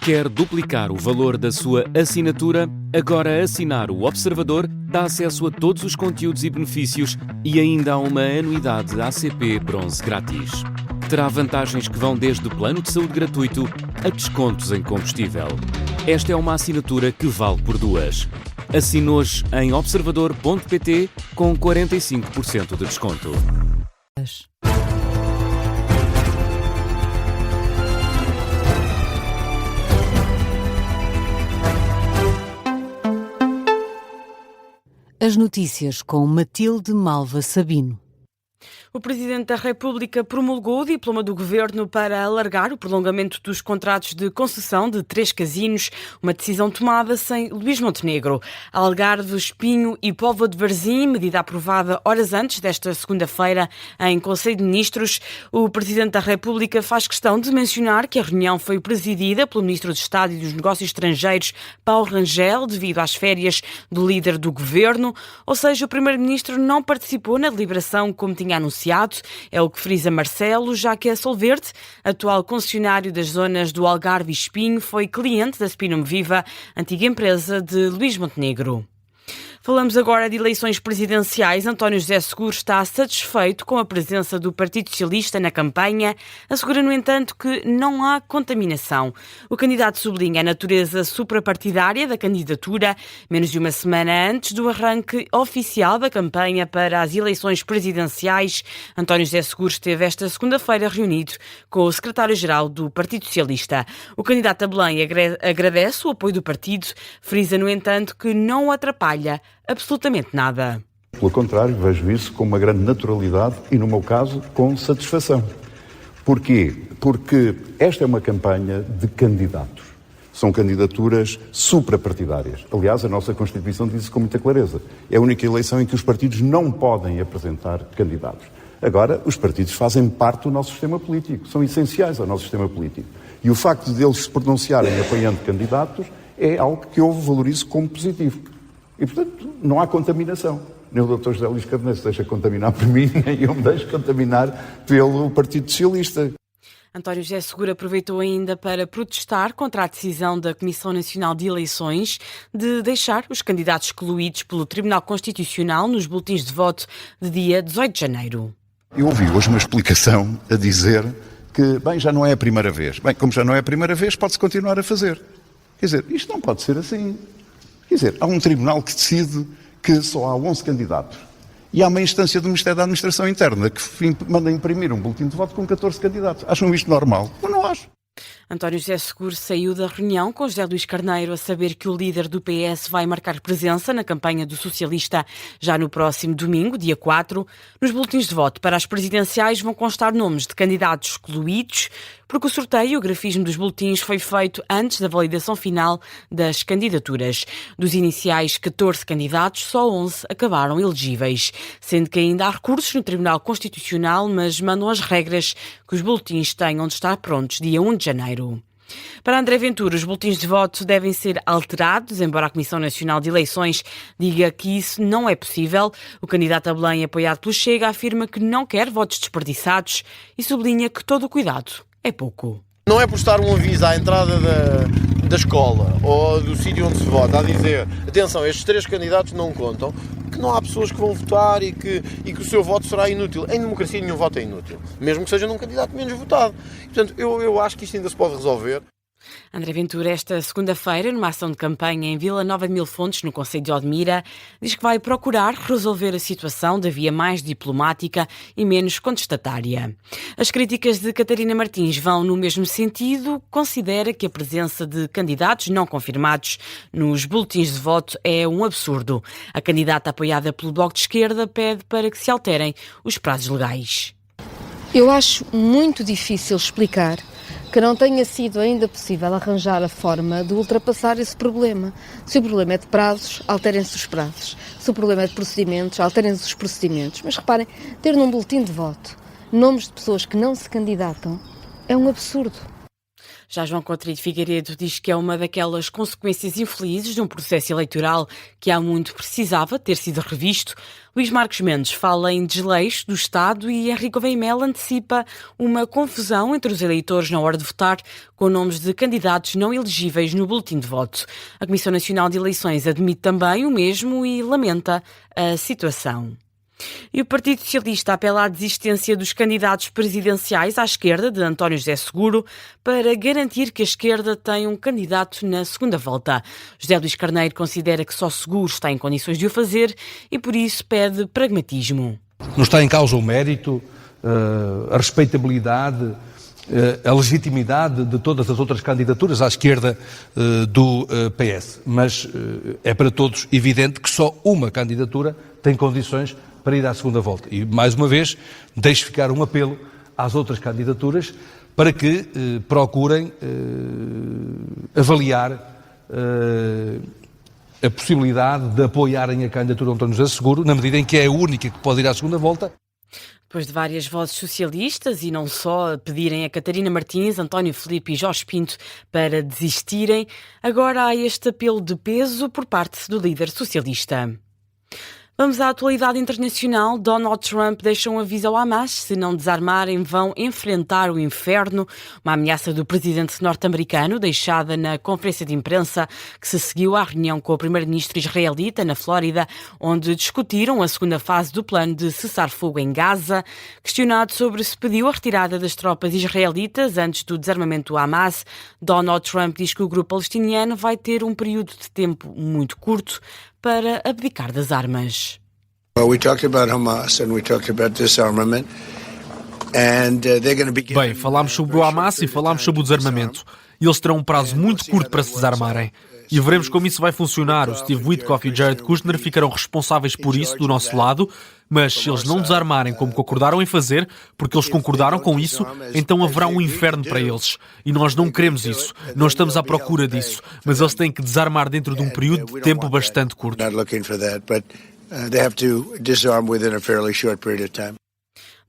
Quer duplicar o valor da sua assinatura? Agora assinar o Observador dá acesso a todos os conteúdos e benefícios e ainda há uma anuidade ACP Bronze grátis. Terá vantagens que vão desde plano de saúde gratuito a descontos em combustível. Esta é uma assinatura que vale por duas. Assine hoje em observador.pt com 45% de desconto. As notícias com Matilde Malva Sabino. O Presidente da República promulgou o diploma do Governo para alargar o prolongamento dos contratos de concessão de 3 casinos, uma decisão tomada sem Luís Montenegro. Algarve, Espinho e Póvoa de Varzim, medida aprovada horas antes desta segunda-feira em Conselho de Ministros. O Presidente da República faz questão de mencionar que a reunião foi presidida pelo Ministro de Estado e dos Negócios Estrangeiros, Paulo Rangel, devido às férias do líder do Governo, ou seja, o Primeiro-Ministro não participou na deliberação como tinha anunciado. É o que frisa Marcelo, já que a Solverde, atual concessionário das zonas do Algarve e Espinho, foi cliente da Spinum Viva, antiga empresa de Luís Montenegro. Falamos agora de eleições presidenciais. António José Seguro está satisfeito com a presença do Partido Socialista na campanha, assegura, no entanto, que não há contaminação. O candidato sublinha a natureza suprapartidária da candidatura, menos de uma semana antes do arranque oficial da campanha para as eleições presidenciais. António José Seguro esteve esta segunda-feira reunido com o secretário-geral do Partido Socialista. O candidato a Belém agradece o apoio do partido, frisa, no entanto, que não o atrapalha absolutamente nada. Pelo contrário, vejo isso com uma grande naturalidade e, no meu caso, com satisfação. Porquê? Porque esta é uma campanha de candidatos. São candidaturas suprapartidárias. Aliás, a nossa Constituição diz isso com muita clareza. É a única eleição em que os partidos não podem apresentar candidatos. Agora, os partidos fazem parte do nosso sistema político, são essenciais ao nosso sistema político. E o facto de eles se pronunciarem apoiando candidatos é algo que eu valorizo como positivo. E, portanto, não há contaminação. Nem o Dr. José Luís Carneiro se deixa contaminar por mim, nem eu me deixo contaminar pelo Partido Socialista. António José Seguro aproveitou ainda para protestar contra a decisão da Comissão Nacional de Eleições de deixar os candidatos excluídos pelo Tribunal Constitucional nos boletins de voto de dia 18 de janeiro. Eu ouvi hoje uma explicação a dizer que, bem, já não é a primeira vez. Bem, como já não é a primeira vez, pode-se continuar a fazer. Quer dizer, isto não pode ser assim. Quer dizer, há um tribunal que decide que só há 11 candidatos. E há uma instância do Ministério da Administração Interna que manda imprimir um boletim de voto com 14 candidatos. Acham isto normal? Eu não acho. António José Seguro saiu da reunião com José Luís Carneiro a saber que o líder do PS vai marcar presença na campanha do socialista já no próximo domingo, dia 4. Nos boletins de voto para as presidenciais vão constar nomes de candidatos excluídos, porque o sorteio e o grafismo dos boletins foi feito antes da validação final das candidaturas. Dos iniciais 14 candidatos, só 11 acabaram elegíveis, sendo que ainda há recursos no Tribunal Constitucional, mas mandam as regras que os boletins tenham de estar prontos dia 1 de janeiro. Para André Ventura, os boletins de voto devem ser alterados, embora a Comissão Nacional de Eleições diga que isso não é possível. O candidato a Belém, apoiado pelo Chega, afirma que não quer votos desperdiçados e sublinha que todo o cuidado é pouco. Não é por estar um aviso à entrada da escola ou do sítio onde se vota a dizer, atenção, estes 3 candidatos não contam, que não há pessoas que vão votar e que o seu voto será inútil. Em democracia nenhum voto é inútil, mesmo que seja num candidato menos votado. E, portanto, eu acho que isto ainda se pode resolver. André Ventura, esta segunda-feira, numa ação de campanha em Vila Nova de Mil Fontes, no concelho de Odmira, diz que vai procurar resolver a situação da via mais diplomática e menos contestatária. As críticas de Catarina Martins vão no mesmo sentido. Considera que a presença de candidatos não confirmados nos boletins de voto é um absurdo. A candidata apoiada pelo Bloco de Esquerda pede para que se alterem os prazos legais. Eu acho muito difícil explicar que não tenha sido ainda possível arranjar a forma de ultrapassar esse problema. Se o problema é de prazos, alterem-se os prazos. Se o problema é de procedimentos, alterem-se os procedimentos. Mas reparem, ter num boletim de voto nomes de pessoas que não se candidatam é um absurdo. Já João Coutinho de Figueiredo diz que é uma daquelas consequências infelizes de um processo eleitoral que há muito precisava ter sido revisto. Luís Marcos Mendes fala em desleixo do Estado e Henrique Gouveia Melo antecipa uma confusão entre os eleitores na hora de votar com nomes de candidatos não elegíveis no boletim de voto. A Comissão Nacional de Eleições admite também o mesmo e lamenta a situação. E o Partido Socialista apela à desistência dos candidatos presidenciais à esquerda de António José Seguro para garantir que a esquerda tem um candidato na segunda volta. José Luís Carneiro considera que só Seguro está em condições de o fazer e por isso pede pragmatismo. Não está em causa o mérito, a respeitabilidade, a legitimidade de todas as outras candidaturas à esquerda do PS, mas é para todos evidente que só uma candidatura tem condições para ir à segunda volta. E, mais uma vez, deixo ficar um apelo às outras candidaturas para que procurem avaliar a possibilidade de apoiarem a candidatura de António José Seguro, na medida em que é a única que pode ir à segunda volta. Depois de várias vozes socialistas e não só pedirem a Catarina Martins, António Filipe e Jorge Pinto para desistirem, agora há este apelo de peso por parte do líder socialista. Vamos à atualidade internacional. Donald Trump deixa um aviso ao Hamas. Se não desarmarem, vão enfrentar o inferno. Uma ameaça do presidente norte-americano, deixada na conferência de imprensa que se seguiu à reunião com o primeiro-ministro israelita na Flórida, onde discutiram a segunda fase do plano de cessar-fogo em Gaza. Questionado sobre se pediu a retirada das tropas israelitas antes do desarmamento do Hamas, Donald Trump diz que o grupo palestiniano vai ter um período de tempo muito curto para abdicar das armas. Bem, falámos sobre o Hamas e falámos sobre o desarmamento. Eles terão um prazo muito curto para se desarmarem. E veremos como isso vai funcionar. O Steve Witkoff e o Jared Kushner ficarão responsáveis por isso do nosso lado, mas se eles não desarmarem como concordaram em fazer, porque eles concordaram com isso, então haverá um inferno para eles. E nós não queremos isso. Não estamos à procura disso. Mas eles têm que desarmar dentro de um período de tempo bastante curto.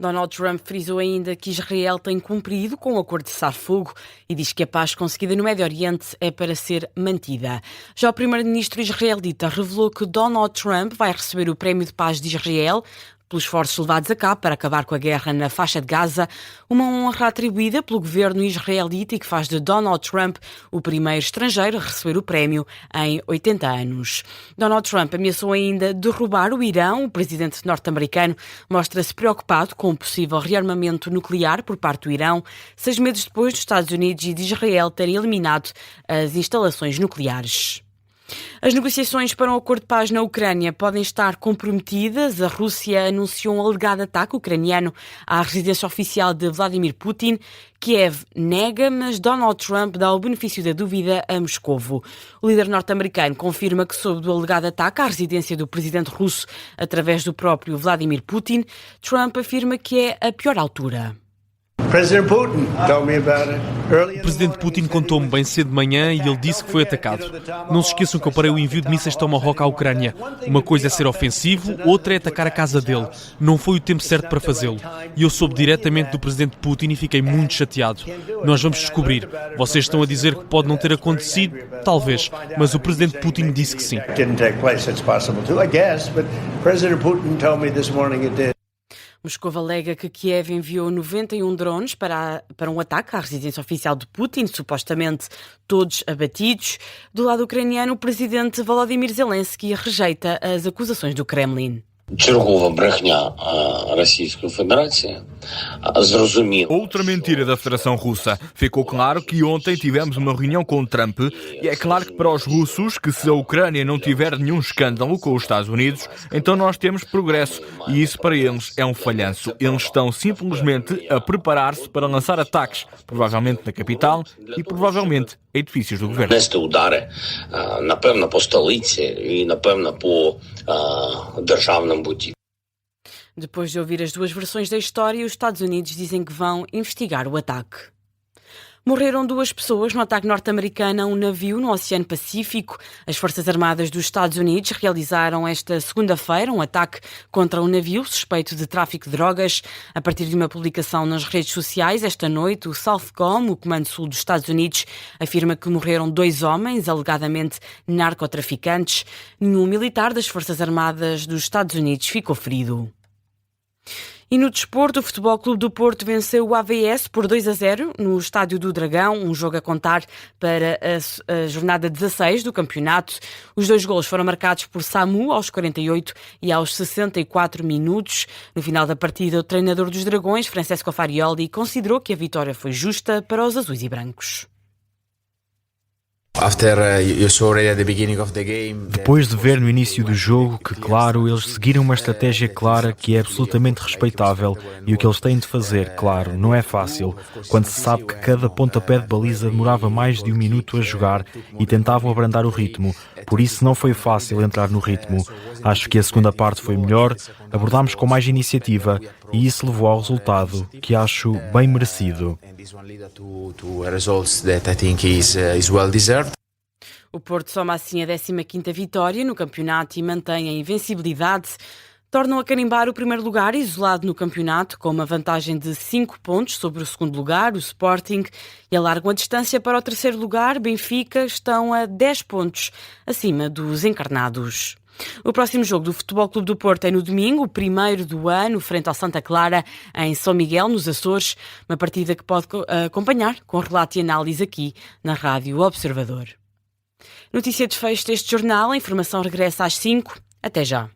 Donald Trump frisou ainda que Israel tem cumprido com o acordo de cessar-fogo e diz que a paz conseguida no Médio Oriente é para ser mantida. Já o primeiro-ministro israelita revelou que Donald Trump vai receber o Prémio de Paz de Israel pelos esforços levados a cabo para acabar com a guerra na faixa de Gaza, uma honra atribuída pelo governo israelita e que faz de Donald Trump o primeiro estrangeiro a receber o prémio em 80 anos. Donald Trump ameaçou ainda derrubar o Irão. O presidente norte-americano mostra-se preocupado com o possível rearmamento nuclear por parte do Irão, 6 meses depois dos Estados Unidos e de Israel terem eliminado as instalações nucleares. As negociações para um acordo de paz na Ucrânia podem estar comprometidas. A Rússia anunciou um alegado ataque ucraniano à residência oficial de Vladimir Putin. Kiev nega, mas Donald Trump dá o benefício da dúvida a Moscovo. O líder norte-americano confirma que soube do alegado ataque à residência do presidente russo através do próprio Vladimir Putin. Trump afirma que é a pior altura. O presidente Putin contou-me bem cedo de manhã e ele disse que foi atacado. Não se esqueçam que eu parei o envio de mísseis Tomahawk à Ucrânia. Uma coisa é ser ofensivo, outra é atacar a casa dele. Não foi o tempo certo para fazê-lo. E eu soube diretamente do presidente Putin e fiquei muito chateado. Nós vamos descobrir. Vocês estão a dizer que pode não ter acontecido? Talvez. Mas o presidente Putin disse que sim. Moscou alega que Kiev enviou 91 drones para um ataque à residência oficial de Putin, supostamente todos abatidos. Do lado ucraniano, o presidente Volodymyr Zelensky rejeita as acusações do Kremlin. Outra mentira da Federação Russa. Ficou claro que ontem tivemos uma reunião com Trump e é claro que para os russos que se a Ucrânia não tiver nenhum escândalo com os Estados Unidos, então nós temos progresso e isso para eles é um falhanço. Eles estão simplesmente a preparar-se para lançar ataques, provavelmente na capital e provavelmente edifícios do governo. Depois de ouvir as duas versões da história, os Estados Unidos dizem que vão investigar o ataque. Morreram 2 pessoas no ataque norte-americano a um navio no Oceano Pacífico. As Forças Armadas dos Estados Unidos realizaram esta segunda-feira um ataque contra um navio suspeito de tráfico de drogas. A partir de uma publicação nas redes sociais, esta noite, o Southcom, o Comando Sul dos Estados Unidos, afirma que morreram 2 homens, alegadamente narcotraficantes. Nenhum militar das Forças Armadas dos Estados Unidos ficou ferido. E no desporto, o Futebol Clube do Porto venceu o AVS por 2-0 no Estádio do Dragão, um jogo a contar para a jornada 16 do campeonato. Os 2 golos foram marcados por Samu aos 48 e aos 64 minutos. No final da partida, o treinador dos Dragões, Francesco Farioli, considerou que a vitória foi justa para os azuis e brancos. Depois de ver no início do jogo que, claro, eles seguiram uma estratégia clara que é absolutamente respeitável e o que eles têm de fazer, claro, não é fácil, quando se sabe que cada pontapé de baliza demorava mais de 1 minuto a jogar e tentavam abrandar o ritmo, por isso não foi fácil entrar no ritmo. Acho que a segunda parte foi melhor, abordámos com mais iniciativa e isso levou ao resultado que acho bem merecido. O Porto soma assim a 15ª vitória no campeonato e mantém a invencibilidade. Tornam a carimbar o primeiro lugar isolado no campeonato, com uma vantagem de 5 pontos sobre o segundo lugar, o Sporting, e alargam a distância para o terceiro lugar, Benfica, estão a 10 pontos acima dos encarnados. O próximo jogo do Futebol Clube do Porto é no domingo, o primeiro do ano, frente ao Santa Clara, em São Miguel, nos Açores. Uma partida que pode acompanhar com relato e análise aqui na Rádio Observador. Notícia de fecho deste jornal. A informação regressa às 5. Até já.